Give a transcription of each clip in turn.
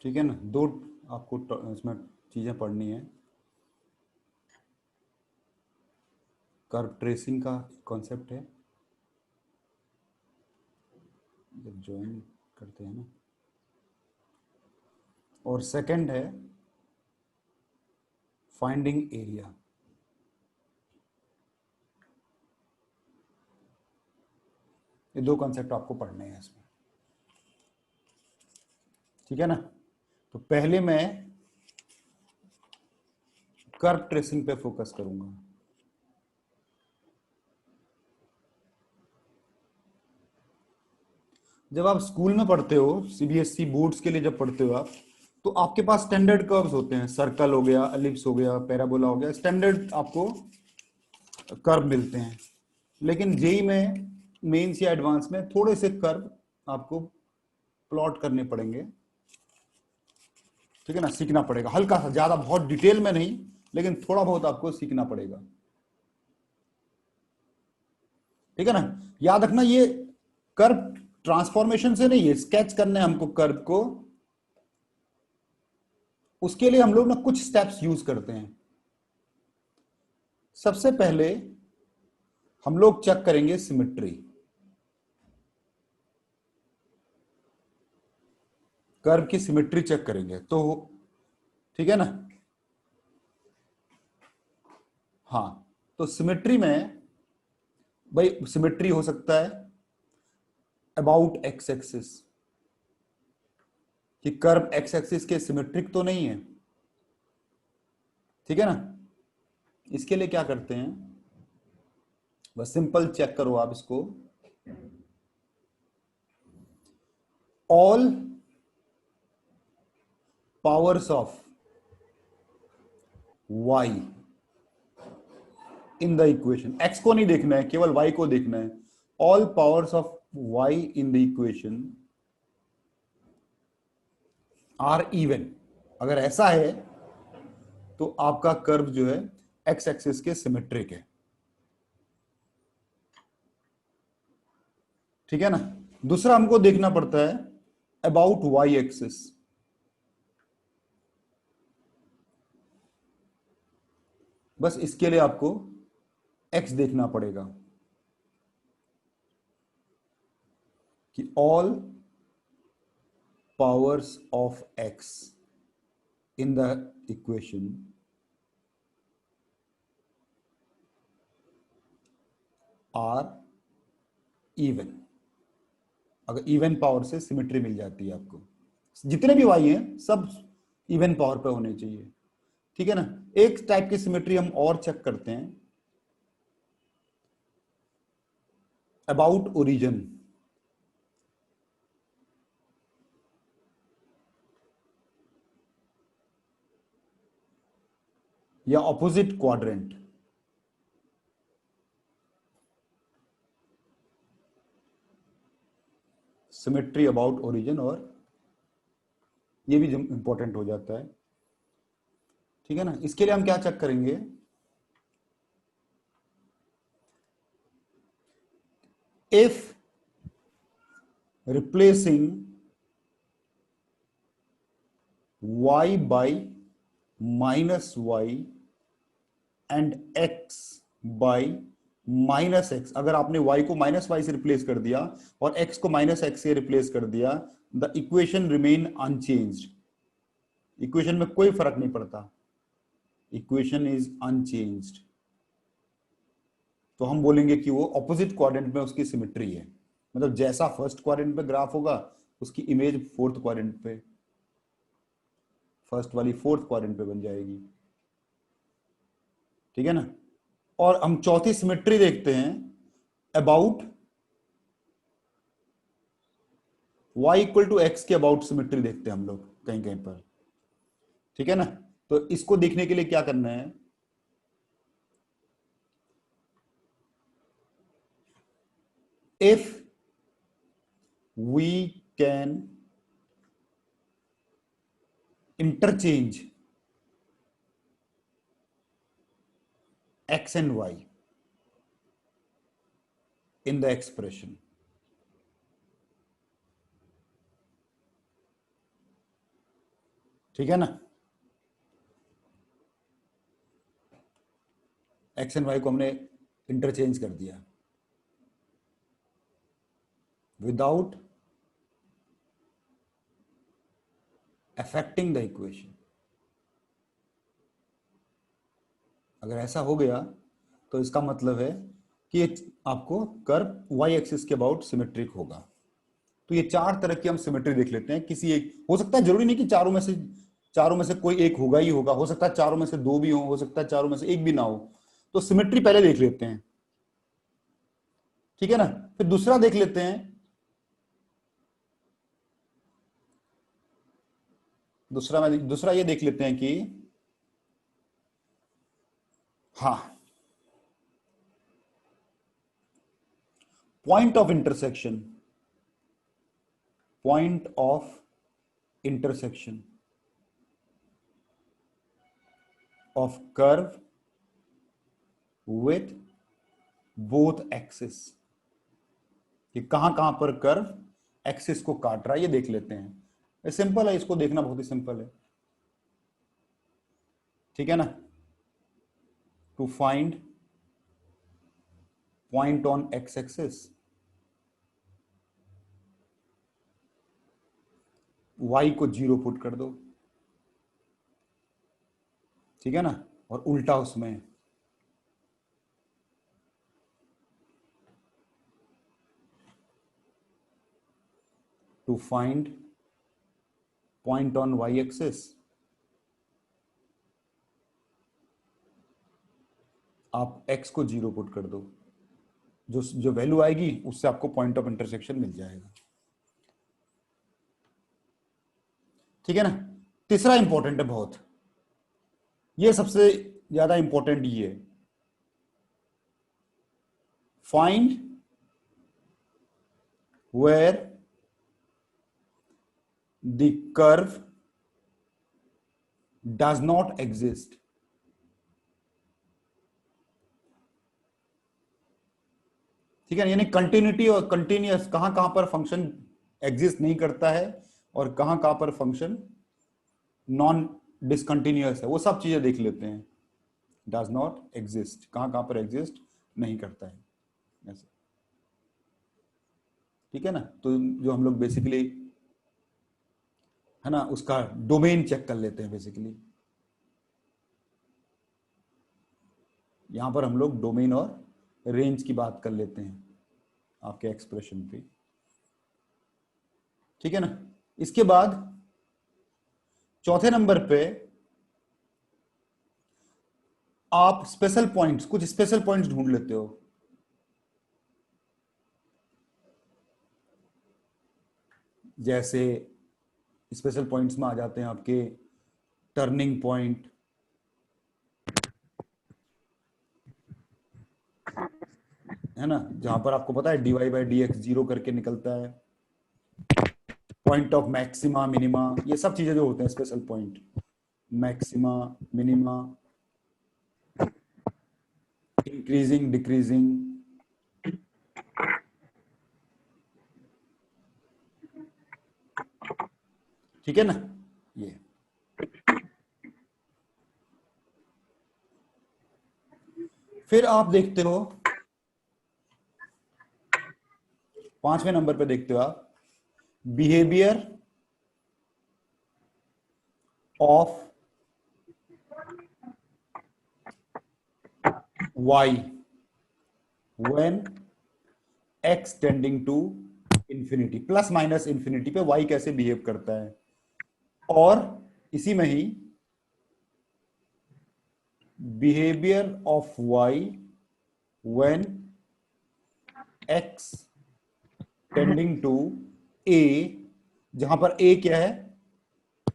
ठीक है ना। दो आपको इसमें चीजें पढ़नी है। कर्व ट्रेसिंग का कॉन्सेप्ट है जब ज्वाइन करते हैं ना, और सेकंड है फाइंडिंग एरिया। ये दो कॉन्सेप्ट आपको पढ़ने हैं इसमें, ठीक है ना। तो पहले मैं कर्व ट्रेसिंग पे फोकस करूंगा। जब आप स्कूल में पढ़ते हो, सीबीएसई बोर्ड्स के लिए जब पढ़ते हो आप, तो आपके पास स्टैंडर्ड कर्व्स होते हैं। सर्कल हो गया, एलिप्स हो गया, पैराबोला हो गया, स्टैंडर्ड आपको कर्व मिलते हैं। लेकिन जेई में, मेंस या एडवांस में थोड़े से कर्व आपको प्लॉट करने पड़ेंगे, ठीक है ना। सीखना पड़ेगा हल्का सा, ज्यादा बहुत डिटेल में नहीं, लेकिन थोड़ा बहुत आपको सीखना पड़ेगा, ठीक है ना। याद रखना ये कर्व ट्रांसफॉर्मेशन से नहीं है, स्केच करने हमको कर्व को, उसके लिए हम लोग ना कुछ स्टेप्स यूज करते हैं। सबसे पहले हम लोग चेक करेंगे सिमेट्री, कर्व की सिमेट्री चेक करेंगे तो, ठीक है ना। हाँ, तो सिमेट्री में भाई सिमेट्री हो सकता है अबाउट एक्स एक्सिस, कि कर्व एक्स एक्सिस के सिमेट्रिक तो नहीं है, ठीक है ना। इसके लिए क्या करते हैं, बस सिंपल चेक करो आप इसको। All powers of y in the equation, x को नहीं देखना है, केवल y को देखना है। All powers of y in the equation are even. अगर ऐसा है तो आपका कर्व जो है x एक्सिस के सिमेट्रिक है, ठीक है ना। दूसरा हमको देखना पड़ता है अबाउट y एक्सिस। बस इसके लिए आपको x देखना पड़ेगा कि all powers of x in the equation are even. अगर इवन पावर से सिमेट्री मिल जाती है आपको, जितने भी वाई हैं सब इवन पावर पे होने चाहिए, ठीक है ना। एक टाइप की सिमेट्री हम और चेक करते हैं, अबाउट ओरिजिन। या opposite quadrant. Symmetry about origin, और ये भी इंपॉर्टेंट हो जाता है, ठीक है ना। इसके लिए हम क्या चेक करेंगे, if replacing y by minus y and x by minus x. अगर आपने y को माइनस वाई से रिप्लेस कर दिया और x को माइनस एक्स से रिप्लेस कर दिया, the equation remain unchanged. Equation में कोई फर्क नहीं पड़ता, इक्वेशन इज अनचेंज्ड। तो हम बोलेंगे कि वो ऑपोजिट क्वाड्रेंट में उसकी सिमेट्री है। मतलब जैसा फर्स्ट क्वाड्रेंट पे ग्राफ होगा, उसकी इमेज फोर्थ क्वाड्रेंट पे, फर्स्ट वाली फोर्थ क्वाड्रेंट पे बन जाएगी, ठीक है ना। और हम चौथी सिमेट्री देखते हैं about y equal to x के अबाउट सिमेट्री देखते हैं हम लोग कहीं कहीं पर, ठीक है ना। तो इसको देखने के लिए क्या करना है, if we can interchange x and y in the expression, ठीक है ना। एक्स एंड वाई को हमने इंटरचेंज कर दिया विदाउट अफेक्टिंग द इक्वेशन। अगर ऐसा हो गया तो इसका मतलब है कि ये आपको कर्व वाई एक्सिस के अबाउट सिमेट्रिक होगा। तो ये चार तरह की हम सिमेट्री देख लेते हैं। किसी एक, हो सकता है जरूरी नहीं कि चारों में से कोई एक होगा ही होगा, हो सकता है चारों में से दो भी हो सकता है चारों में से एक भी ना हो। तो सिमेट्री पहले देख लेते हैं, ठीक है ना। फिर दूसरा देख लेते हैं, दूसरा ये देख लेते हैं कि हाँ, point of intersection, point of intersection of curve with both axis, ये कहां कहां पर कर्व एक्सिस को काट रहा है ये देख लेते हैं। ये सिंपल है, इसको देखना बहुत ही सिंपल है, ठीक है ना। To find point on x axis, y को 0 पुट कर दो, ठीक है ना, और उल्टा उसमें to find point on y axis आप x को 0 पुट कर दो, जो वैल्यू आएगी उससे आपको पॉइंट ऑफ इंटरसेक्शन मिल जाएगा, ठीक है ना। तीसरा इंपॉर्टेंट है बहुत, ये सबसे ज्यादा इंपॉर्टेंट ये है, find where the curve does not exist. ठीक है, यानी कंटिन्यूटी और कंटिन्यूअस कहां कहां पर फंक्शन एग्जिस्ट नहीं करता है और कहां कहां पर फंक्शन नॉन डिसकंटिन्यूअस है, वो सब चीजें देख लेते हैं। डज नॉट एग्जिस्ट कहां कहां पर एग्जिस्ट नहीं करता है ऐसे, ठीक है ना। तो जो हम लोग बेसिकली है ना उसका डोमेन चेक कर लेते हैं बेसिकली, यहां पर हम लोग डोमेन और रेंज की बात कर लेते हैं आपके एक्सप्रेशन पे, ठीक है ना। इसके बाद चौथे नंबर पे आप स्पेशल पॉइंट्स, कुछ स्पेशल पॉइंट्स ढूंढ लेते हो, जैसे स्पेशल पॉइंट्स में आ जाते हैं आपके टर्निंग पॉइंट, है ना, जहां पर आपको पता है dy बाई डी एक्स 0 करके निकलता है, पॉइंट ऑफ मैक्सिमा मिनिमा, ये सब चीजें जो होते हैं special point, maxima minima, increasing decreasing, ठीक है ना। ये फिर आप देखते हो, पांचवें नंबर पे देखते हो आप behaviour of y when x tending to infinity, plus minus infinity पे y कैसे बिहेव करता है, और इसी में ही behaviour of y when x tending to a, जहां पर a क्या है,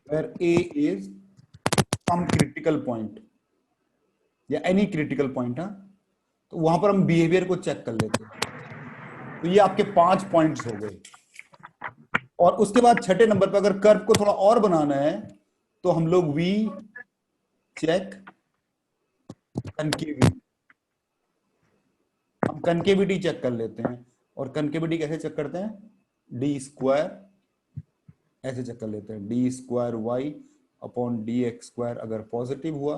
where a is some critical point या एनी क्रिटिकल पॉइंट है, तो वहां पर हम बिहेवियर को चेक कर लेते हैं। तो ये आपके 5 पॉइंट्स हो गए। और उसके बाद छठे नंबर पर अगर कर्व को थोड़ा और बनाना है तो हम लोग वी चेक कनकेविटी, हम कनकेविटी चेक कर लेते हैं। और कनकेविटी कैसे चेक करते हैं, डी स्क्वायर ऐसे चेक कर लेते हैं, d square y upon d x square अगर पॉजिटिव हुआ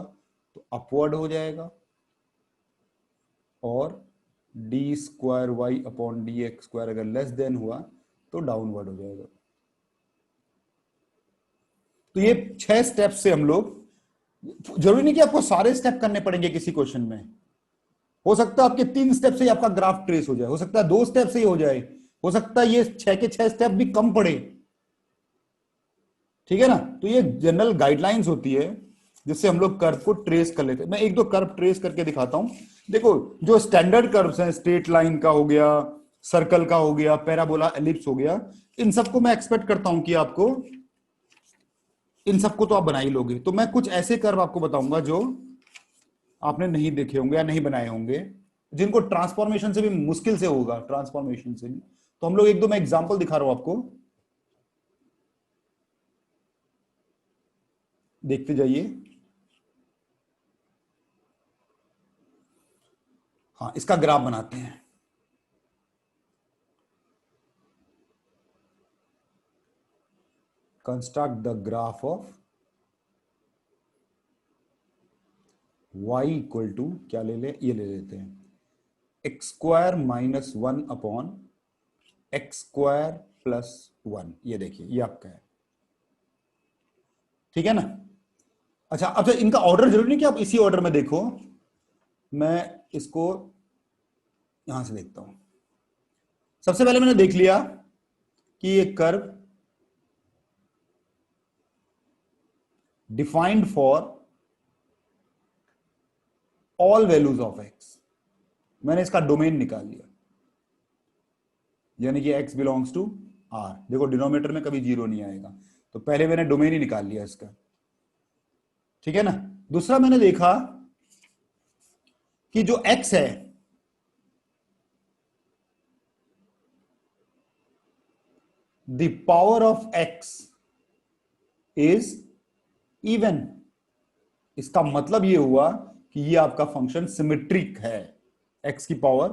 तो अपवर्ड हो जाएगा, और d square y upon d x square अगर लेस देन हुआ तो डाउनवर्ड हो जाएगा। तो ये 6 स्टेप से हम लोग, जरूरी नहीं कि आपको सारे स्टेप करने पड़ेंगे किसी क्वेश्चन में, हो सकता है आपके 3 स्टेप से ही आपका ग्राफ ट्रेस हो जाए, हो सकता है 2 स्टेप से ही हो जाए, हो सकता है ये 6 के 6 स्टेप भी कम पड़े। ठीक है ना? तो ये जनरल गाइडलाइंस होती है जिससे हम लोग कर्व को ट्रेस कर लेते हैं। मैं एक दो कर्व ट्रेस करके दिखाता हूं। देखो, जो स्टैंडर्ड कर्व्स हैं, स्ट्रेट लाइन का हो गया, सर्कल का हो गया, पैराबोला, एलिप्स हो गया, इन सबको मैं एक्सपेक्ट करता हूं कि आपको, इन सबको तो आप बना ही लोगे। तो मैं कुछ ऐसे कर्व आपको बताऊंगा जो आपने नहीं देखे होंगे या नहीं बनाए होंगे, जिनको ट्रांसफॉर्मेशन से भी मुश्किल से होगा, ट्रांसफॉर्मेशन से भी। तो हम लोग एक दो, मैं एग्जांपल दिखा रहा हूं आपको, देखते जाइए। हाँ, इसका ग्राफ बनाते हैं। Construct the graph of y equal to क्या ले ले, ये ले लेते हैं, x square minus 1 upon x square plus 1। ये देखिए, ये आपका है। ठीक है ना? अच्छा, अब इनका ऑर्डर जरूरी नहीं कि आप इसी ऑर्डर में देखो, मैं इसको यहां से देखता हूं। सबसे पहले मैंने देख लिया कि ये curve defined for all values of x, मैंने इसका डोमेन निकाल लिया, यानी कि x बिलोंग्स टू r। देखो, डिनोमिनेटर में कभी जीरो नहीं आएगा, तो पहले मैंने डोमेन ही निकाल लिया इसका। ठीक है ना? दूसरा मैंने देखा कि जो x है, the power of x is even. इसका मतलब ये हुआ कि ये आपका फंक्शन सिमेट्रिक है, x की पावर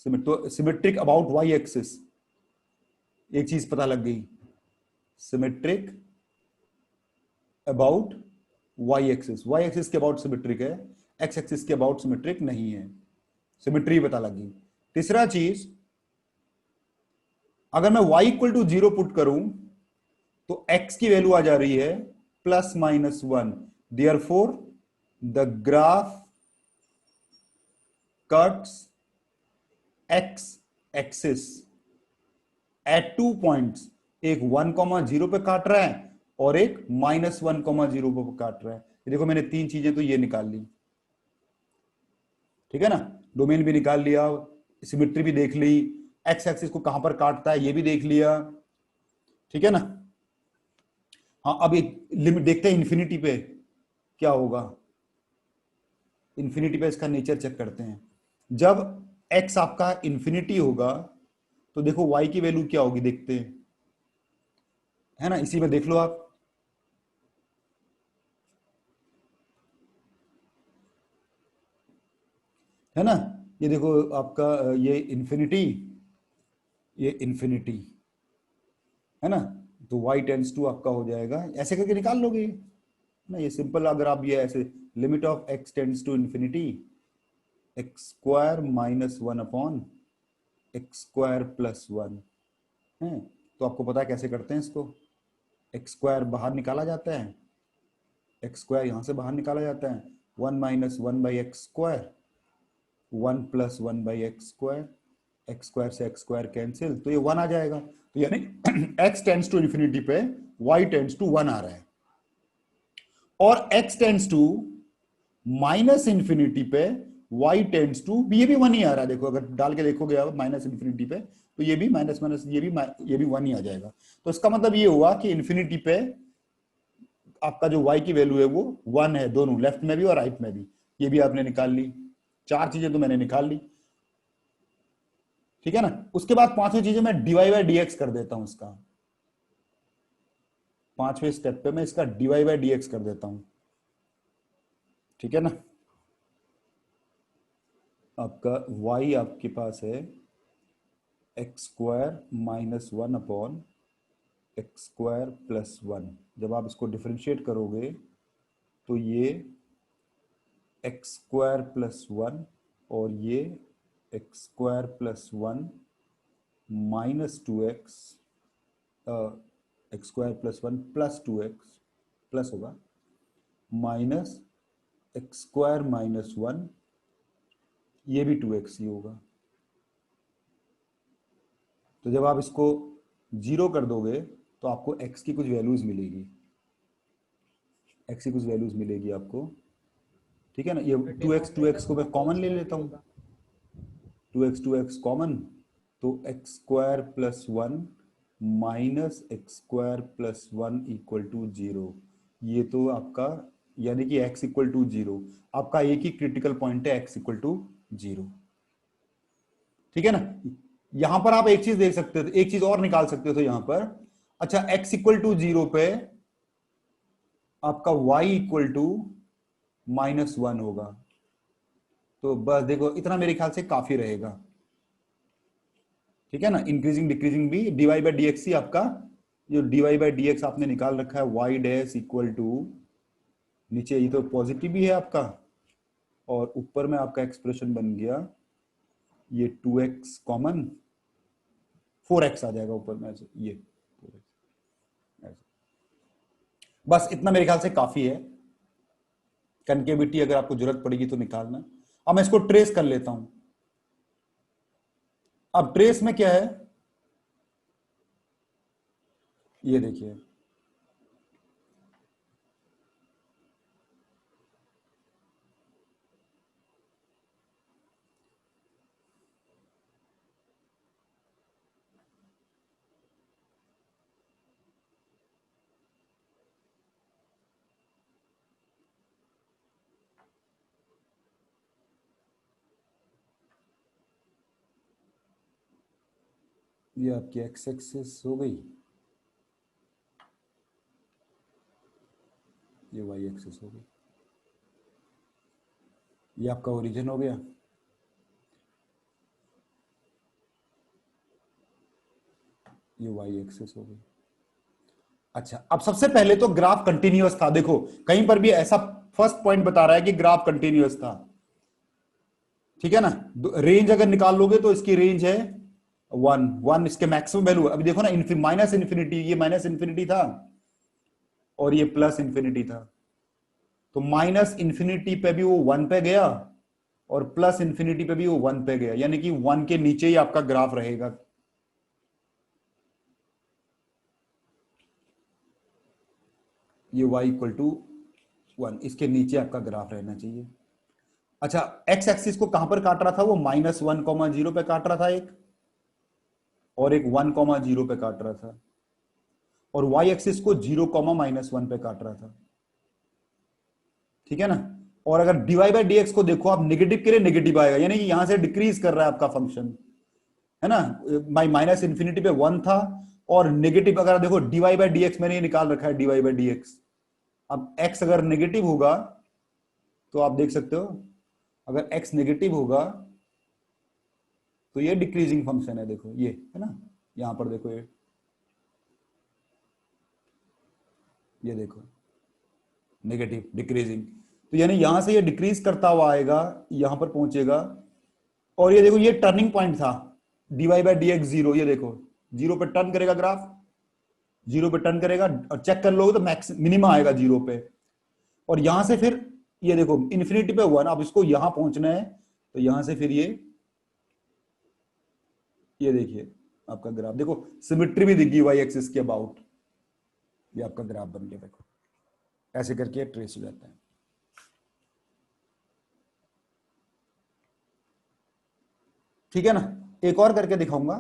तो सिमेट्रिक अबाउट y एक्सिस। एक चीज पता लग गई, सिमेट्रिक अबाउट y एक्सिस के अबाउट सिमेट्रिक है, x एक्सिस के अबाउट सिमेट्रिक नहीं है। सिमेट्री पता लग गई। तीसरा चीज, अगर मैं y इक्वल टू 0 पुट करूं तो x की वैल्यू आ जा रही है plus minus 1। Therefore the graph cuts x axis at 2 points, एक 1,0 पे काट रहा है और एक -1,0 पे काट रहा है। ये देखो, मैंने 3 चीजें तो ये निकाल ली। ठीक है ना? डोमेन भी निकाल लिया, सिमेट्री भी देख ली, एक्स एक्सिस को कहां पर काटता है ये भी देख लिया। ठीक है ना? हाँ, अब एक लिमिट देखते हैं, इन्फिनिटी पे क्या होगा। इन्फिनिटी पे इसका नेचर चेक करते हैं। जब एक्स आपका इन्फिनिटी होगा तो देखो वाई की वैल्यू क्या होगी, देखते हैं, है ना? इसी में देख लो आप, है ना? ये देखो आपका ये इन्फिनिटी, ये इन्फिनिटी, है ना? तो y टेंस टू आपका हो जाएगा, ऐसे करके निकाल लोगे ना, ये सिंपल। अगर आप ये ऐसे, limit of x tends to infinity x square minus 1 upon x square plus 1 है, तो आपको पता है कैसे करते हैं इसको। एक्स स्क्वायर बाहर निकाला जाता है, एक्स स्क्वायर यहां से बाहर निकाला जाता है, 1 - 1/x square, 1 + 1/x square, x square से एक्स स्क्वायर कैंसिल, तो ये 1 आ जाएगा। तो यानी x टेंस टू इन्फिनिटी पे y टेंस टू 1 आ रहा है, और x tends to minus infinity पे y टेंस टू, ये भी 1 ही आ रहा है। देखो, अगर डाल के देखोगे आप माइनस इन्फिनिटी पे, तो ये भी माइनस माइनस, ये भी 1 ही आ जाएगा। तो इसका मतलब ये हुआ कि इन्फिनिटी पे आपका जो y की वैल्यू है वो 1 है, दोनों लेफ्ट में भी और राइट में भी। ये भी आपने निकाल ली, 4 चीजें तो मैंने निकाल ली। ठीक है ना? उसके बाद पांचवी चीजें मैं डीवाई बाई डी एक्स कर देता हूं इसका। पांचवें स्टेप पे मैं इसका डीवाई बाई डी एक्स कर देता हूं। ठीक है ना? आपका y आपके पास है x square minus 1 upon x square plus one. जब आप इसको डिफरेंशिएट करोगे तो ये एक्स स्क्वायर प्लस वन और ये X square plus one minus two X, x square plus one plus two x plus होगा minus x square minus one, ये भी टू एक्स ही होगा। तो जब आप इसको जीरो कर दोगे तो आपको x की कुछ वैल्यूज मिलेगी, x की कुछ वैल्यूज मिलेगी आपको, ठीक है ना। ये टू एक्स को मैं कॉमन ले लेता हूँ, टू एक्स कॉमन, तो x square plus one minus x square plus one equal to zero. ये तो आपका यानी कि x इक्वल टू जीरो, आपका एक ही क्रिटिकल पॉइंट है x इक्वल टू जीरो, ठीक है ना। यहां पर आप एक चीज देख सकते थे, एक चीज और निकाल सकते थे यहां पर। अच्छा, x इक्वल टू जीरो पे आपका y equal to minus one होगा। तो बस देखो इतना मेरे ख्याल से काफी रहेगा, ठीक है ना। इंक्रीजिंग डिक्रीजिंग भी dy बाई डी एक्स ही आपका, जो dy बाई डी एक्स आपने निकाल रखा है y डैश इक्वल टू, नीचे ये तो पॉजिटिव भी है आपका और ऊपर में आपका एक्सप्रेशन बन गया ये two x common, four X आ जाएगा ऊपर में ऐसे, ये 4x ऐसे। बस इतना मेरे ख्याल से काफी है। कनकेविटी अगर आपको जरूरत पड़ेगी तो निकालना। अब मैं इसको ट्रेस कर लेता हूं। अब ट्रेस में क्या है, ये देखिए, ये आपकी एक्स एक्सिस हो गई, ये वाई एक्सिस हो गई, ये आपका ओरिजिन हो गया, ये वाई एक्सिस हो गई। अच्छा, अब सबसे पहले तो ग्राफ कंटिन्यूअस था, देखो कहीं पर भी ऐसा फर्स्ट पॉइंट बता रहा है कि ग्राफ कंटिन्यूअस था, ठीक है ना। रेंज अगर निकाल लोगे तो इसकी रेंज है वन, वन इसके मैक्सिमम वैल्यू। अभी देखो ना, माइनस इन्फिनिटी, ये माइनस इन्फिनिटी था और ये प्लस इन्फिनिटी था, तो माइनस इन्फिनिटी पे भी वो वन पे गया और प्लस इन्फिनिटी पे भी वो वन पे गया, यानी कि वन के नीचे ही आपका ग्राफ रहेगा। ये y इक्वल टू वन, इसके नीचे आपका ग्राफ रहना चाहिए। अच्छा, एक्स एक्सिस को कहां पर काट रहा था वो, माइनस वन कॉमा जीरो पे काट रहा था एक, और एक वन कॉमा जीरो पे काट रहा था, और वाई एक्सिस को जीरो कॉमा माइनस वन पे काट रहा था, ठीक है ना। और अगर डीवाई बाई डी एक्स को देखो आप, नेगेटिव के लिए नेगेटिव आएगा, यानी कि यहां से डिक्रीज कर रहा है आपका फंक्शन, है ना। बाई माइनस इंफिनिटी पे वन था और नेगेटिव, अगर देखो डीवाई बाई डी एक्स मैंने ये निकाल रखा है, डीवाई बाई डी एक्स। अब एक्स अगर नेगेटिव होगा तो आप देख सकते हो, अगर एक्स नेगेटिव होगा तो ये डिक्रीजिंग फंक्शन है, देखो ये है ना, यहां पर देखो ये देखो नेगेटिव डिक्रीजिंग, तो यानी यहां से ये डिक्रीज करता हुआ आएगा, यहां पर पहुंचेगा। और ये देखो ये टर्निंग पॉइंट था, d y by d x zero, ये देखो जीरो पे टर्न करेगा ग्राफ, जीरो पे टर्न करेगा और चेक कर लोगे तो मैक्स मिनिमम आएगा जीरो पे, और यहां से फिर ये देखो इन्फिनिटी पे वन, अब इसको यहां पहुंचना है तो यहां से फिर ये देखिए आपका ग्राफ, देखो सिमिट्री भी दिखी वाई एक्सिस के अबाउट, ये आपका ग्राफ बन गया, देखो ऐसे करके ट्रेस हो जाता है। ठीक है ना, एक और करके दिखाऊंगा।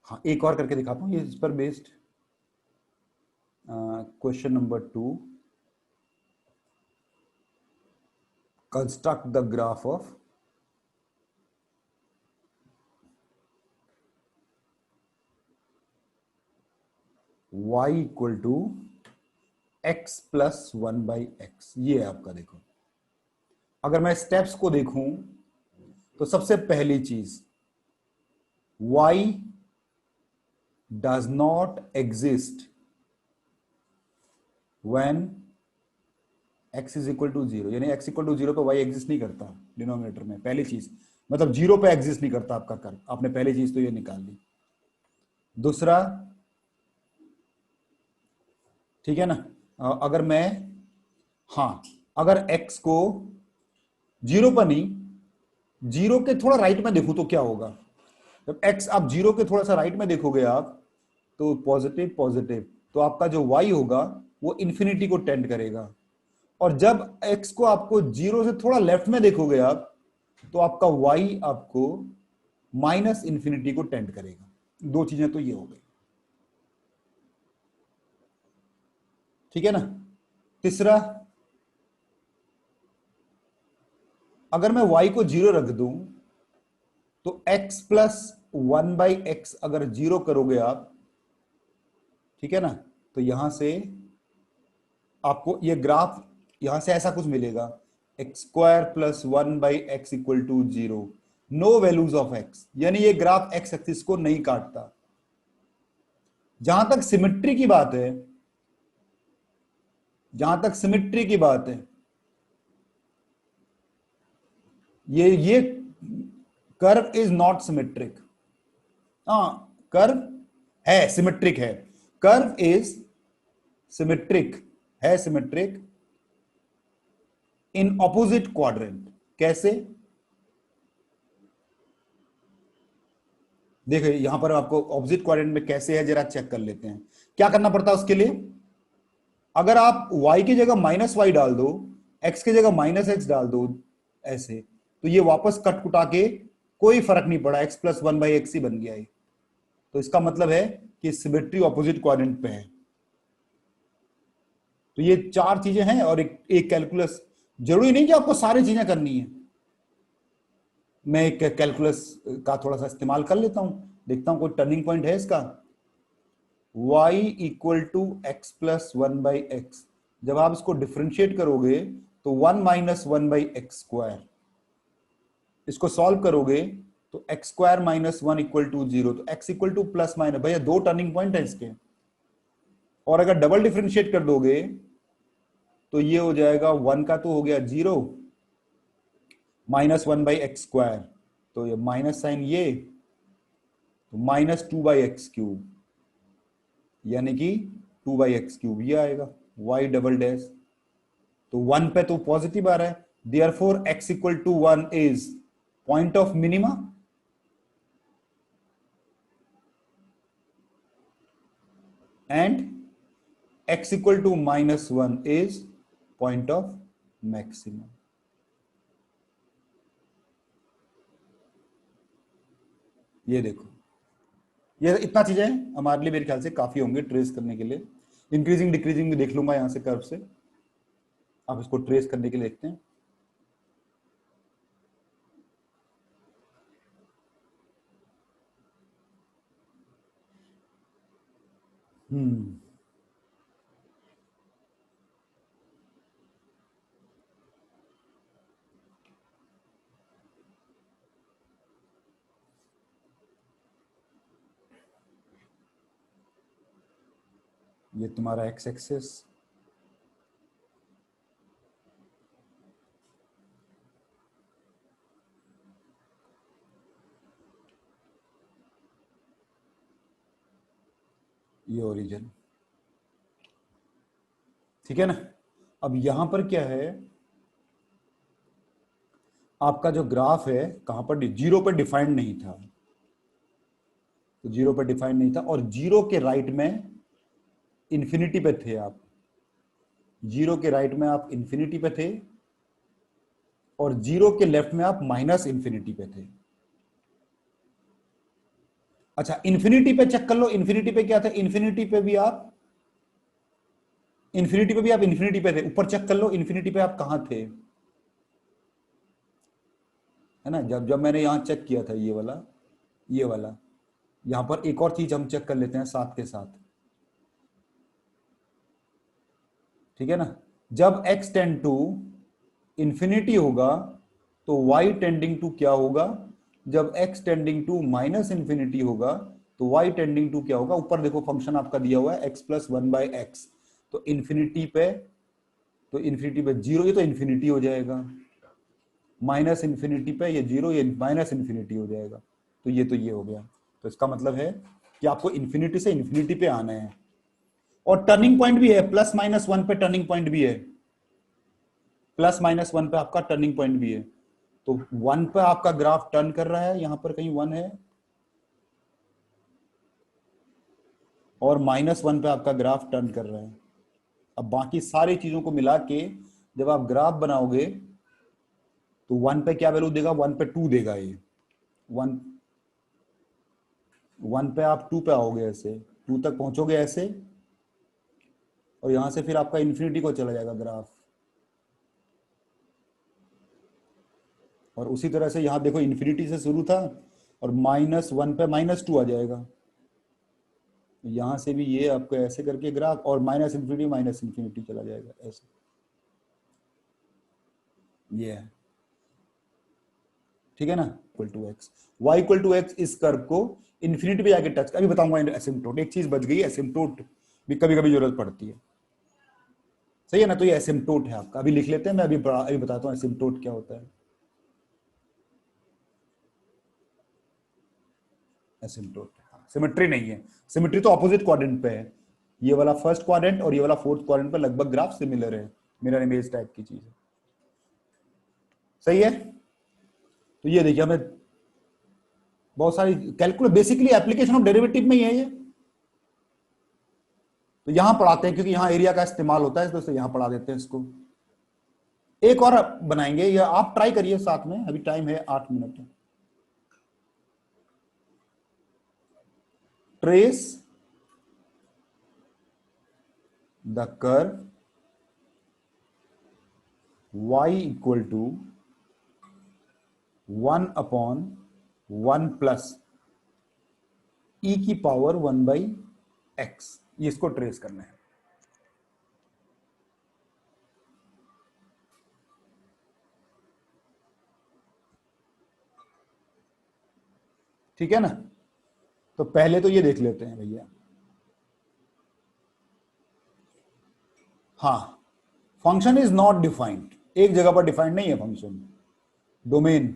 हाँ, एक और करके दिखाता हूँ ये इस पर based. Question number two, construct the graph of y equal to x plus 1/x, ये है आपका। देखो अगर मैं स्टेप्स को देखूं तो सबसे पहली चीज, y does not exist when x is equal to 0, यानी x इक्वल टू 0 पे y एग्जिस्ट नहीं करता डिनोमिनेटर में। पहली चीज मतलब 0 पे एग्जिस्ट नहीं करता आपका कर्व, आपने पहली चीज तो ये निकाल ली। दूसरा, ठीक है ना, अगर मैं, हाँ, अगर x को 0 पर नहीं, 0 के थोड़ा राइट में देखूं तो क्या होगा, जब x आप 0 के थोड़ा सा राइट में देखोगे आप, तो पॉजिटिव पॉजिटिव, तो आपका जो y होगा वो इंफिनिटी को टेंड करेगा। और जब x को आपको 0 से थोड़ा लेफ्ट में देखोगे आप, तो आपका y आपको माइनस इंफिनिटी को टेंड करेगा। दो चीजें तो ये हो गई, ठीक है ना। तीसरा, अगर मैं y को 0 रख दूं तो x प्लस 1/x अगर 0 करोगे आप, ठीक है ना, तो यहां से आपको ये ग्राफ यहां से ऐसा कुछ मिलेगा, x² plus 1/x equal to 0, no values of x, यानी ये ग्राफ x एक्सिस को नहीं काटता। जहां तक सिमेट्री की बात है, जहां तक सिमेट्री की बात है, ये कर्व इज नॉट सिमेट्रिक। हाँ, कर्व है सिमेट्रिक है, कर्व इज सिमेट्रिक है, सिमेट्रिक इन ऑपोजिट क्वाड्रेंट। कैसे, देखिए यहां पर आपको ऑपोजिट क्वाड्रेंट में कैसे है जरा चेक कर लेते हैं। क्या करना पड़ता है उसके लिए, अगर आप y की जगह -y डाल दो, x की जगह -x डाल दो ऐसे, तो ये वापस कट कुटा के कोई फर्क नहीं पड़ा, x प्लस 1/x ही बन गया है। तो इसका मतलब है कि सिमेट्री ऑपोजिट क्वाड्रेंट पे है। तो ये चार चीजें हैं और एक कैलकुलस, जरूरी नहीं कि आपको सारी चीजें करनी है। मैं एक कैलकुलस का थोड़ा सा इस्तेमाल कर लेता हूं, देखता हूं कोई टर्निंग पॉइंट है इसका। y equal to x plus 1/x, जब आप इसको डिफ्रेंशिएट करोगे तो 1 माइनस 1/x², इसको सॉल्व करोगे तो x² माइनस 1 इक्वल टू 0, तो x equal two plus minus, भैया दो टर्निंग पॉइंट है इसके। और अगर डबल डिफ्रेंशिएट कर दोगे तो ये हो जाएगा 1 का तो हो गया 0 माइनस 1/x², तो ये माइनस साइन ये, तो -2/x³, यानी कि 2/x³ ये आएगा, y डबल डैश, तो 1 पे तो पॉजिटिव आ रहा है, therefore x equal to 1 is point of minima, and x equal to -1 is point of maximum. ये देखो, ये इतना चीजें हमारे लिए मेरे ख्याल से काफी होंगे ट्रेस करने के लिए। इंक्रीजिंग डिक्रीजिंग भी देख लूंगा यहां से कर्व से, आप इसको ट्रेस करने के लिए देखते हैं। ये तुम्हारा एक्स एक्सेस, ये ओरिजिन, ठीक है ना। अब यहां पर क्या है, आपका जो ग्राफ है कहां पर, 0 पर डिफाइंड नहीं था, तो 0 पर डिफाइंड नहीं था, और 0 के राइट में इंफिनिटी पे थे आप, 0 के राइट में आप इंफिनिटी पे थे, और 0 के लेफ्ट में आप माइनस इंफिनिटी पे थे। अच्छा, इंफिनिटी पे चेक कर लो, इंफिनिटी पे क्या था, इंफिनिटी पे भी आप इंफिनिटी पे थे, ऊपर चेक कर लो इंफिनिटी पे आप कहां थे, है ना। जब जब मैंने यहां चेक किया था ये वाला, यहां पर एक और चीज हम चेक कर लेते हैं साथ के साथ। ठीक है ना। जब x टेंड टू इंफिनिटी होगा तो y टेंडिंग टू क्या होगा, जब x tending to minus infinity होगा तो y टेंडिंग टू क्या होगा, ऊपर देखो फंक्शन आपका दिया हुआ है x plus one by x, तो इंफिनिटी पे, तो इंफिनिटी पे जीरो, ये तो इंफिनिटी हो जाएगा, माइनस इंफिनिटी पे ये जीरो, ये माइनस इंफिनिटी हो जाएगा, तो ये हो गया। तो इसका मतलब है कि आपको इंफिनिटी से इंफिनिटी पे आना है। और टर्निंग पॉइंट भी है, प्लस माइनस वन पे टर्निंग पॉइंट भी है, प्लस माइनस वन पे आपका टर्निंग पॉइंट भी है। तो वन पे आपका ग्राफ टर्न कर रहा है, यहां पर कहीं वन है, और माइनस वन पे आपका ग्राफ टर्न कर रहा है। अब बाकी सारी चीजों को मिला के जब आप ग्राफ बनाओगे तो वन पे क्या वैल्यू देगा, वन पे टू देगा, ये वन, वन पे आप टू पे आओगे, ऐसे टू तक पहुंचोगे ऐसे, और यहां से फिर आपका इंफिनिटी को चला जाएगा ग्राफ। और उसी तरह से यहां देखो इंफिनिटी से शुरू था और माइनस वन पे माइनस टू आ जाएगा, यहां से भी ये आपको ऐसे करके ग्राफ, और माइनस इन्फिनिटी चला जाएगा ऐसे, ये है, ठीक है ना। Equal to x, y equal to x, इस कर्व को इन्फिनिटी पे जाके टच, अभी बताऊंगा एसिम्प्टोट, एक चीज बच गई, एसिम्प्टोट भी कभी कभी जरूरत पड़ती है, सही है ना। तो ये एसिम्प्टोट है आपका, अभी लिख लेते हैं, मैं अभी बताता हूँ एसिम्प्टोट क्या होता है। एसिम्प्टोट, सिमेट्री नहीं है, सिमेट्री तो ऑपोजिट क्वाड्रेंट पे है, ये वाला फर्स्ट क्वाड्रेंट और ये वाला फोर्थ क्वाड्रेंट पे लगभग ग्राफ सिमिलर है, मिरर इमेज टाइप की चीज है, सही है। तो ये देखिए हमें बहुत सारी calculus, basically application of derivative में ही है ये, तो यहां पढ़ाते हैं क्योंकि यहां एरिया का इस्तेमाल होता है, तो यहां पढ़ा देते हैं इसको। एक और बनाएंगे, या आप ट्राई करिए साथ में, अभी टाइम है 8 minute. Trace the curve y equal to 1/1 plus e की पावर 1/x, ये इसको ट्रेस करना है। ठीक है ना। तो पहले तो ये देख लेते हैं भैया, हाँ, फंक्शन इज नॉट डिफाइंड, एक जगह पर डिफाइंड नहीं है function, domain,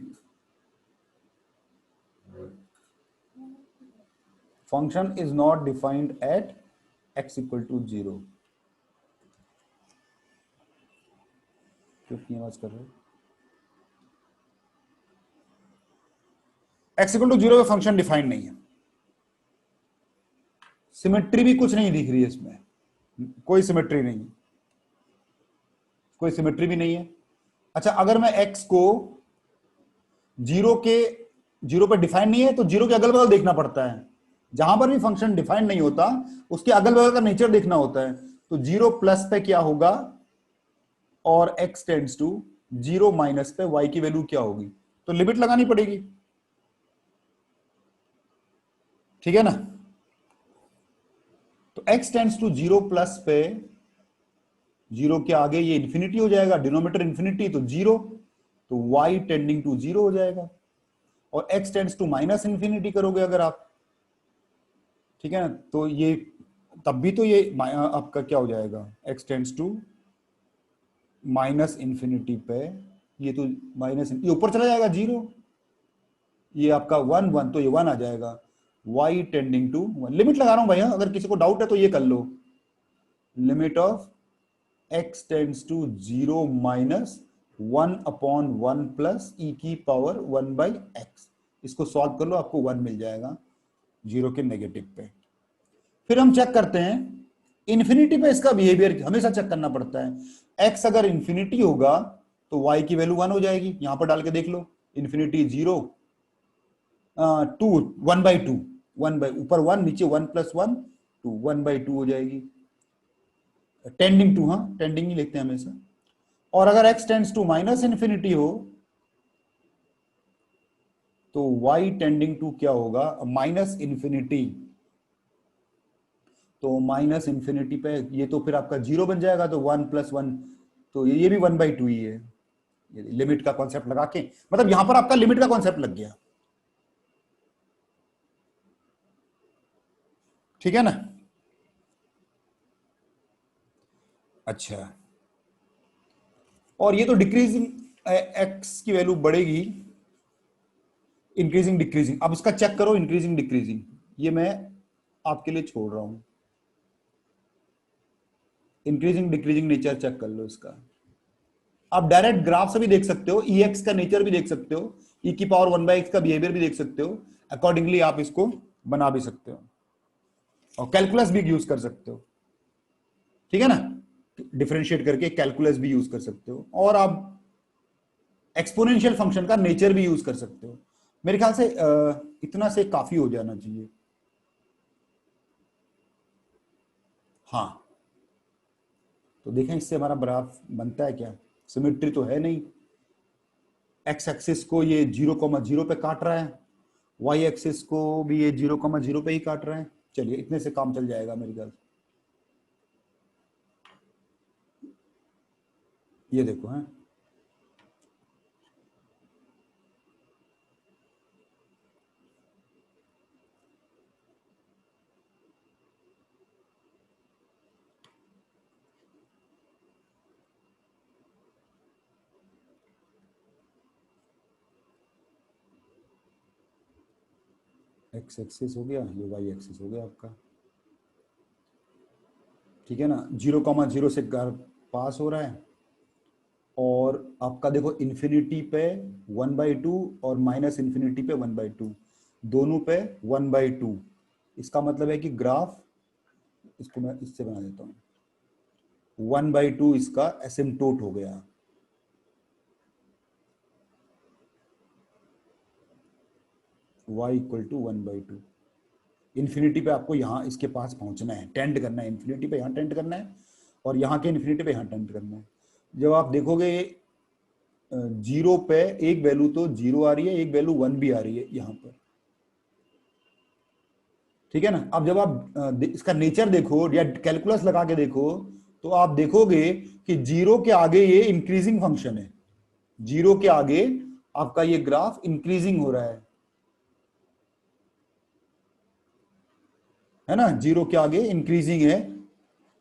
function is not defined at x equal to 0। क्यों आवाज कर रहे हो, x इक्वल टू 0 पे फंक्शन डिफाइंड नहीं है, सिमेट्री भी कुछ नहीं दिख रही है इसमें, कोई सिमेट्री नहीं है, कोई सिमेट्री भी नहीं है। अच्छा, अगर मैं x को जीरो के, जीरो पर डिफाइन नहीं है तो जीरो के अगल बगल देखना पड़ता है, जहां पर भी फंक्शन डिफाइन नहीं होता उसके अगल बगल का नेचर देखना होता है। तो जीरो प्लस पे क्या होगा, और x tends to zero minus पे y की वैल्यू क्या होगी, तो लिमिट लगानी पड़ेगी, ठीक है ना। तो x tends to zero plus पे, जीरो के आगे ये इंफिनिटी हो जाएगा, डिनोमिनेटर इंफिनिटी, तो जीरो, तो y टेंडिंग टू जीरो हो जाएगा। और x tends to minus infinity करोगे अगर आप, ठीक है ना, तो ये तब भी तो ये आपका क्या हो जाएगा, x tends to minus infinity पे, ये तो माइनस, ये ऊपर चला जाएगा जीरो, ये आपका 1/1, तो ये 1 आ जाएगा, y टेंडिंग टू 1, लिमिट लगा रहा हूं भैया, अगर किसी को डाउट है तो ये कर लो, limit of x tends to 0 minus 1/1 plus e की पावर 1/x, इसको सॉल्व कर लो, आपको 1 मिल जाएगा जीरो के नेगेटिव पे। फिर हम चेक करते हैं इंफिनिटी पे, इसका बिहेवियर हमेशा चेक करना पड़ता है। x अगर इंफिनिटी होगा तो y की वैल्यू 1 हो जाएगी, यहां पर डाल के देख लो, इंफिनिटी 0, 2, 1/2, 1 ऊपर 1 नीचे 1 + 1 2, 1/2 हो जाएगी, टेंडिंग टू, हाँ टेंडिंग ही लिखते हैं हमेशा। और अगर x tends to minus infinity हो तो y टेंडिंग टू क्या होगा, माइनस इंफिनिटी, तो माइनस इंफिनिटी पे ये तो फिर आपका जीरो बन जाएगा, तो 1 + 1, तो ये भी 1/2 ही है। लिमिट का कॉन्सेप्ट लगा के, मतलब यहां पर आपका लिमिट का कॉन्सेप्ट लग गया, ठीक है ना। अच्छा, और ये तो डिक्रीजिंग, एक्स की वैल्यू बढ़ेगी, इंक्रीजिंग डिक्रीजिंग। अब इसका चेक करो, इंक्रीजिंग डिक्रीजिंग, ये मैं आपके लिए छोड़ रहा हूं। इंक्रीजिंग डिक्रीजिंग नेचर चेक कर लो इसका। आप डायरेक्ट ग्राफ से भी देख सकते हो, ई एक्स का नेचर भी देख सकते हो, ई की पावर 1/x का बिहेवियर भी देख सकते हो, अकॉर्डिंगली आप इसको बना भी सकते हो, और कैलकुलस भी यूज कर सकते हो, ठीक है ना। डिफरेंशिएट करके कैलकुलस भी यूज कर सकते हो, और आप एक्सपोनेंशियल फंक्शन का नेचर भी यूज कर सकते हो। मेरे ख्याल से इतना से काफी हो जाना चाहिए। हाँ, तो देखें इससे हमारा ग्राफ बनता है क्या, सिमेट्री तो है नहीं। एक्स एक्सिस को ये 0,0 पे काट रहा है, वाई एक्सिस को भी ये 0,0 पे ही काट रहा है। चलिए इतने से काम चल जाएगा मेरे ख्याल से। ये देखो है, एक्स एक्सिस हो गया, ये वाई एक्सिस हो गया आपका, ठीक है ना। 0,0 से पास हो रहा है, और आपका देखो इन्फिनिटी पे 1/2, और माइनस इन्फिनिटी पे 1/2, दोनों पे 1/2। इसका मतलब है कि ग्राफ, इसको मैं इससे बना देता हूँ, 1/2 इसका एसिम्टोट हो गया। y = 1/2। इन्फिनिटी पे आपको यहां इसके पास पहुंचना है, टेंड करना है, इन्फिनिटी पे यहां टेंड करना है, और यहां के इन्फिनिटी पे यहां टेंड करना है। जब आप देखोगे जीरो पे एक वैल्यू तो जीरो आ रही है, एक वैल्यू 1 भी आ रही है यहां पर, ठीक है ना। अब जब आप इसका नेचर देखो या कैलकुलस लगा के देखो, तो आप देखोगे कि जीरो के आगे ये इंक्रीजिंग फंक्शन है, जीरो के आगे आपका ये ग्राफ इंक्रीजिंग हो रहा है ना, जीरो के आगे इंक्रीजिंग है।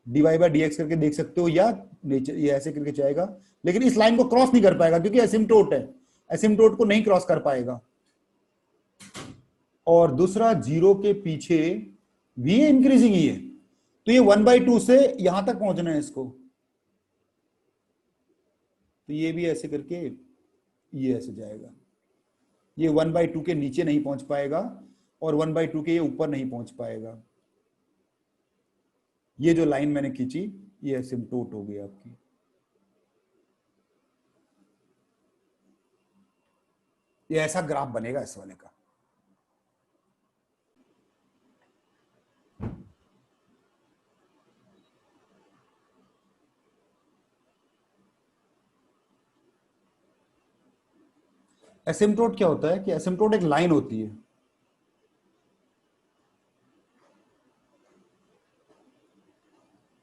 dy/dx करके देख सकते हो, या नेचर ये ऐसे करके जाएगा, लेकिन इस लाइन को क्रॉस नहीं कर पाएगा क्योंकि एसिम्टोट है, एसिम्टोट को नहीं क्रॉस कर पाएगा। और दूसरा, जीरो के पीछे भी इंक्रीजिंग ही है, तो ये 1/2 से यहां तक पहुंचना है इसको, तो ये भी ऐसे करके ये ऐसे जाएगा, ये 1/2 के नीचे नहीं पहुंच पाएगा, और 1/2 के ये ऊपर नहीं पहुंच पाएगा। ये जो लाइन मैंने खींची, ये एसिम्टोट हो गई आपकी। ये ऐसा ग्राफ बनेगा इस वाले का। एसिम्टोट क्या होता है कि एसिम्टोट एक लाइन होती है,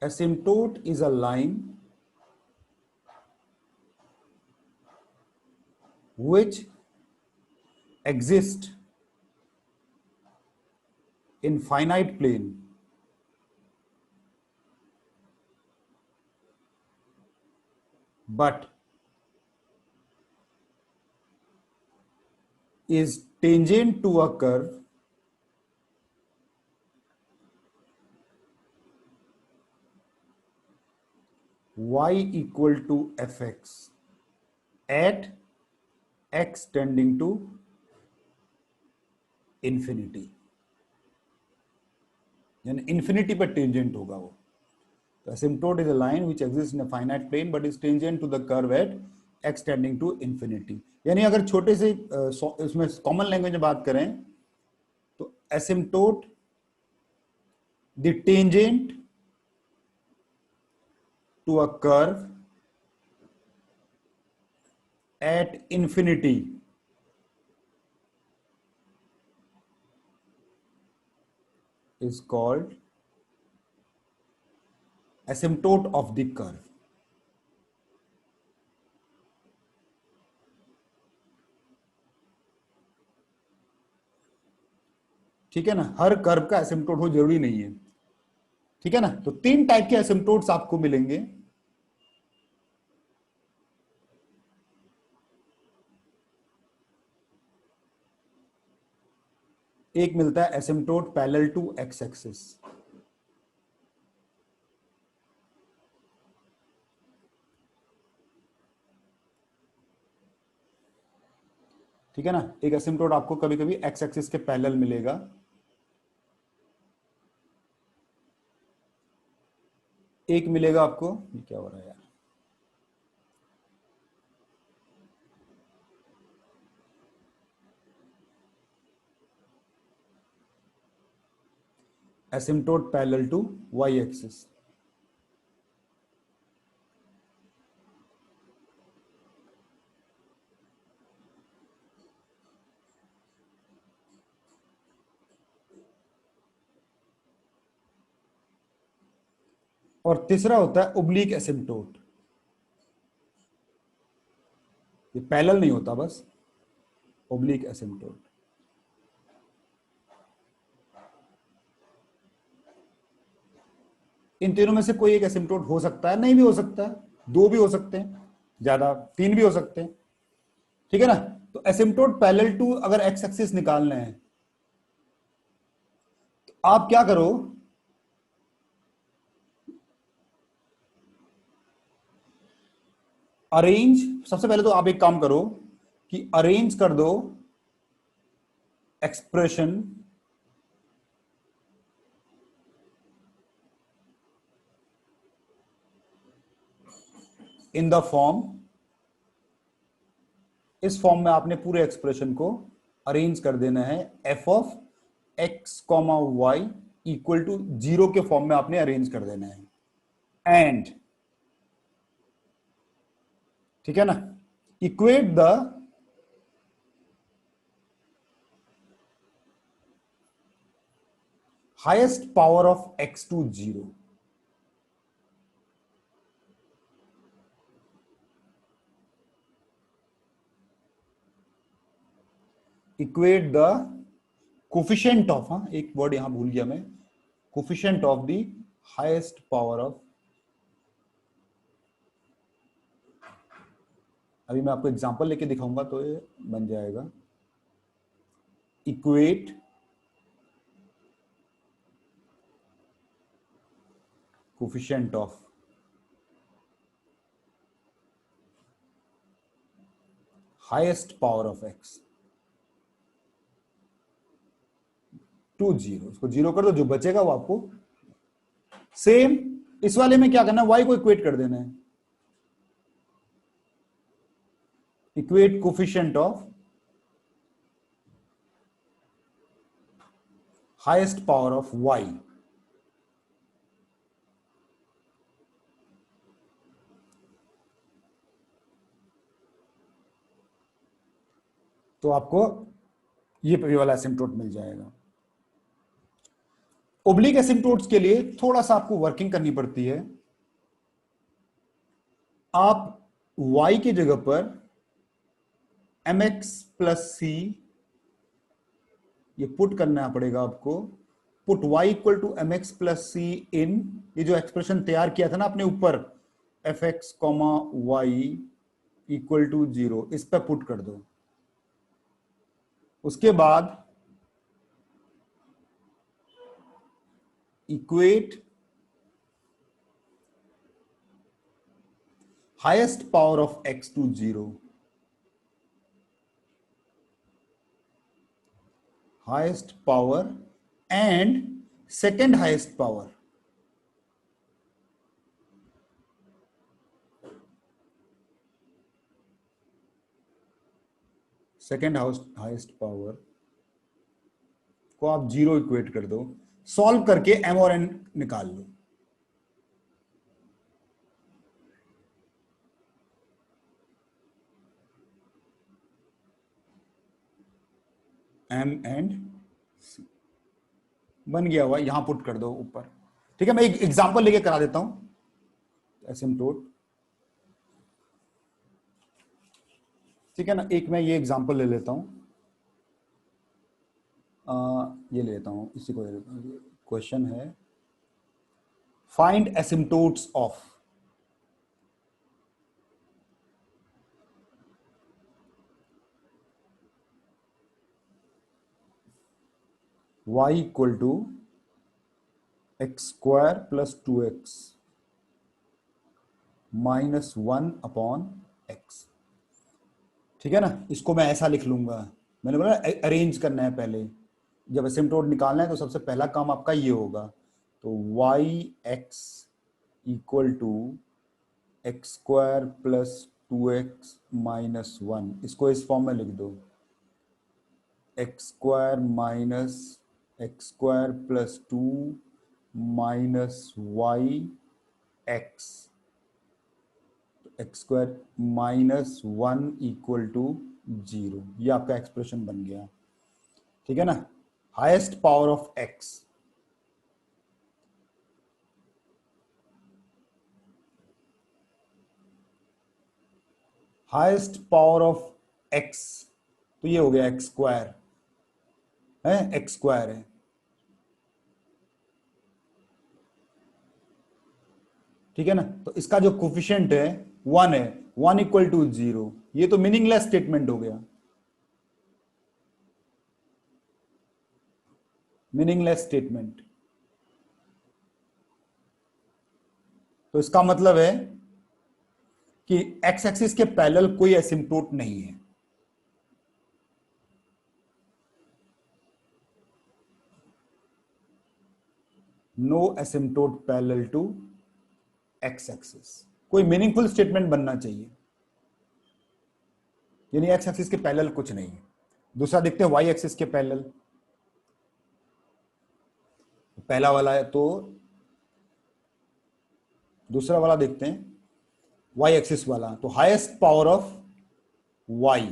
asymptote is a line which exists in finite plane but is tangent to a curve y = fx at x tending to infinity, यानी infinity पर टेंजेंट होगा वो। तो asymptote is a line which exists in a finite plane but is tangent to the curve at x tending to infinity। यानी अगर छोटे से इसमें कॉमन लैंग्वेज में बात करें, तो asymptote the tangent to a curve at infinity is called asymptote of the curve. ठीक है ना, हर कर्व का एसिम्प्टोट हो जरूरी नहीं है। ठीक है ना, तो तीन टाइप के एसिम्प्टोट्स आपको मिलेंगे। एक मिलता है asymptote parallel to x axis, ठीक है ना, एक एसिम्प्टोट आपको कभी कभी एक्स एक्सिस के पैरेलल मिलेगा। एक मिलेगा आपको, ये क्या हो रहा है यार, asymptote parallel to y axis. और तीसरा होता है ओब्लिक एसिम्प्टोट। ये पैरेलल नहीं होता, बस ओब्लिक एसिम्प्टोट। इन तीनों में से कोई एक एसिम्प्टोट हो सकता है, नहीं भी हो सकता है, दो भी हो सकते हैं, ज्यादा तीन भी हो सकते हैं। ठीक है ना, तो एसिम्प्टोट पैरेलल टू अगर एक्स एक्सिस निकालना है तो आप क्या करो, अरेंज, सबसे पहले तो आप एक काम करो कि अरेंज कर दो एक्सप्रेशन इन द फॉर्म, इस फॉर्म में आपने पूरे एक्सप्रेशन को अरेंज कर देना है, f of x comma y equal to 0 के फॉर्म में आपने अरेंज कर देना है। एंड ठीक है ना, equate the highest power of x to 0, equate the coefficient of, हाँ एक वर्ड यहां भूल गया मैं, coefficient of the highest power of, अभी मैं आपको एग्जांपल लेके दिखाऊंगा तो ये बन जाएगा, equate coefficient of highest power of x to 0, इसको 0 कर दो, जो बचेगा वो आपको सेम, इस वाले में क्या करना है, y को इक्वेट कर देना है, equate coefficient of highest power of y, तो आपको ये वाला एसिम्प्टोट मिल जाएगा। ओब्लिक एसिम्प्टोट्स के लिए थोड़ा सा आपको वर्किंग करनी पड़ती है। आप y की जगह पर mx प्लस सी ये पुट करना पड़ेगा आपको, put y equal to m x plus c in, ये जो एक्सप्रेशन तैयार किया था ना आपने ऊपर, f x comma y equal to 0, इस पर पुट कर दो। उसके बाद equate highest power of x to 0, highest power and second highest power, second highest power को आप 0 इक्वेट कर दो, सॉल्व करके m और n निकाल लो। m एंड c बन गया हुआ, यहां पुट कर दो ऊपर। ठीक है, मैं एक एग्जांपल लेके करा देता हूं। एसिम्प्टोट, ठीक है ना। एक मैं ये एग्जांपल ले लेता हूं, ये ले लेता हूं, इसी को ले लेता हूं। क्वेश्चन है find asymptotes of y equal to x square plus 2x minus 1/x, ठीक है ना। इसको मैं ऐसा लिख लूंगा, मैंने बोला अरेंज करना है पहले। जब एसिम्प्टोट निकालना है तो सबसे पहला काम आपका ये होगा। तो y x equal to x square plus 2x minus 1, इसको इस फॉर्म में लिख दो, x square minus x square plus 2 minus y x, x square minus 1 equal to 0। ये आपका एक्सप्रेशन बन गया, ठीक है ना। Highest power of x, highest power of x, तो ये हो गया एक्स स्क्वायर है, एक्स स्क्वायर है, ठीक है ना। तो इसका जो कोफिशिएंट है 1 है, 1 इक्वल टू 0। ये तो मीनिंगलेस स्टेटमेंट हो गया, मीनिंगलेस स्टेटमेंट। तो इसका मतलब है कि एक्स एक्सिस के पैरेलल कोई एसिम्प्टोट नहीं है। No asymptote parallel to x axis, कोई मीनिंगफुल स्टेटमेंट बनना चाहिए, यानी एक्स एक्सिस के पैरेलल कुछ नहीं है। दूसरा देखते हैं वाई एक्सिस के पैरेलल, पहला वाला है तो दूसरा वाला देखते हैं, वाई एक्सिस वाला। तो highest power of y,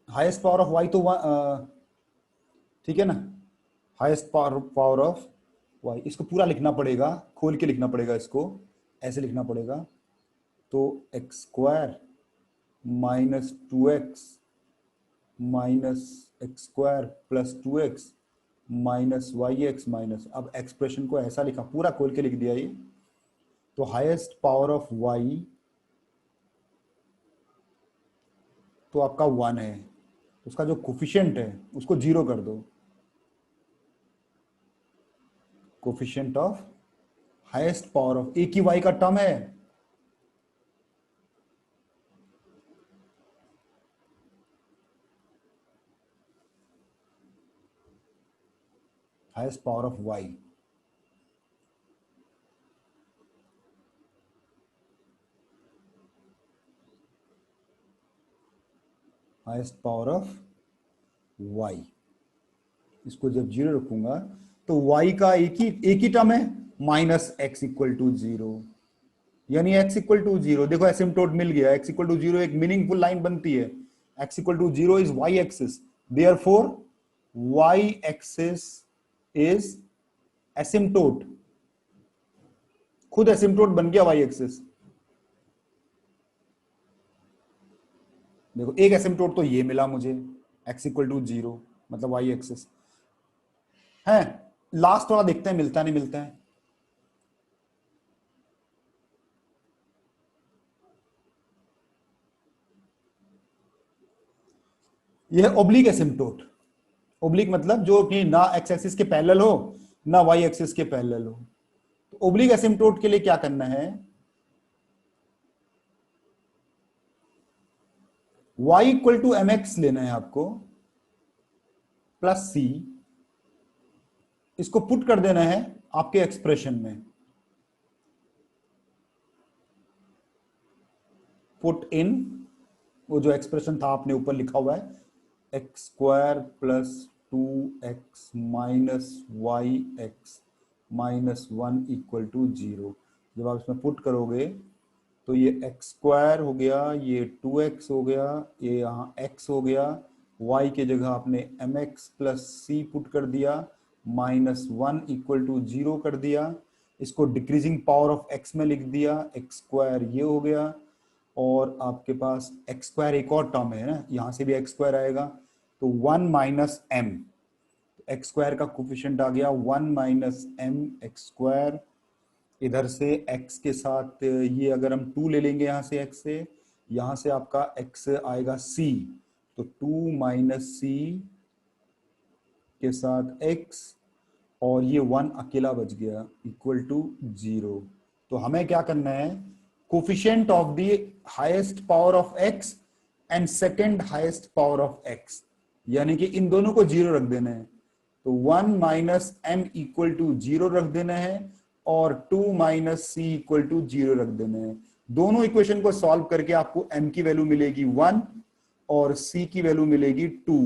highest power of y तो ठीक है ना, हाईएस्ट पावर ऑफ वाई, इसको पूरा लिखना पड़ेगा, खोल के लिखना पड़ेगा, इसको ऐसे लिखना पड़ेगा। तो x square minus 2x minus x square plus 2x minus y x minus, अब एक्सप्रेशन को ऐसा लिखा, पूरा खोल के लिख दिया ये। तो हाईएस्ट पावर ऑफ y तो आपका 1 है, उसका जो कोफिशिएंट है उसको 0 कर दो, coefficient of highest power of, एक ही y का टर्म है, highest power of y, highest power of y, इसको जब 0 रखूंगा तो y का एक ही टर्म है, माइनस एक्स इक्वल टू 0, यानी x इक्वल टू 0। देखो एसिम्प्टोट मिल गया, x इक्वल टू 0 एक मीनिंगफुल लाइन बनती है, x equal to 0 is y axis, therefore y axis is asymptote, खुद एसिम्प्टोट बन गया y एक्सिस। देखो एक एसिम्प्टोट तो ये मिला मुझे, x इक्वल टू 0 मतलब y एक्सिस है। लास्ट वाला देखते हैं मिलता नहीं मिलता है। यह ओब्लिक एसिम्प्टोट, ओब्लिक मतलब जो कि ना एक्स एक्सिस के पैरेलल हो ना वाई एक्सिस के पैरेलल हो। तो ओब्लिक एसिम्प्टोट के लिए क्या करना है, y equal to m x लेना है आपको प्लस सी, इसको पुट कर देना है आपके एक्सप्रेशन में, पुट इन वो जो एक्सप्रेशन था आपने ऊपर लिखा हुआ है, x square plus 2x minus y x minus 1 equal to 0। जब आप इसमें पुट करोगे तो ये एक्स स्क्वायर हो गया, ये 2x हो गया, ये यहाँ x हो गया, y के जगह आपने mx प्लस सी पुट कर दिया, माइनस 1 इक्वल टू 0 कर दिया। इसको डिक्रीजिंग पावर ऑफ एक्स में लिख दिया, एक्स स्क्वायर ये हो गया, और आपके पास एक्स स्क्वायर एक और टर्म है ना, यहां से भी एक्स स्क्वायर आएगा, तो 1 माइनस एम, एक्स स्क्वायर का कोफिशिएंट आ गया 1 माइनस एम एक्स स्क्वायर। इधर से x के साथ ये अगर हम 2 ले लेंगे यहां से x से, यहां से आपका x आएगा c, तो 2 माइनस सी के साथ x, और ये 1 अकेला बच गया इक्वल टू 0। तो हमें क्या करना है, coefficient of the highest power of x and second highest power of x, यानी कि इन दोनों को 0 रख देना है। तो 1 माइनस एम इक्वल टू 0 रख देना है, और 2 माइनस सी इक्वल टू 0 रख देना है। दोनों इक्वेशन को सॉल्व करके आपको m की वैल्यू मिलेगी 1 और c की वैल्यू मिलेगी 2।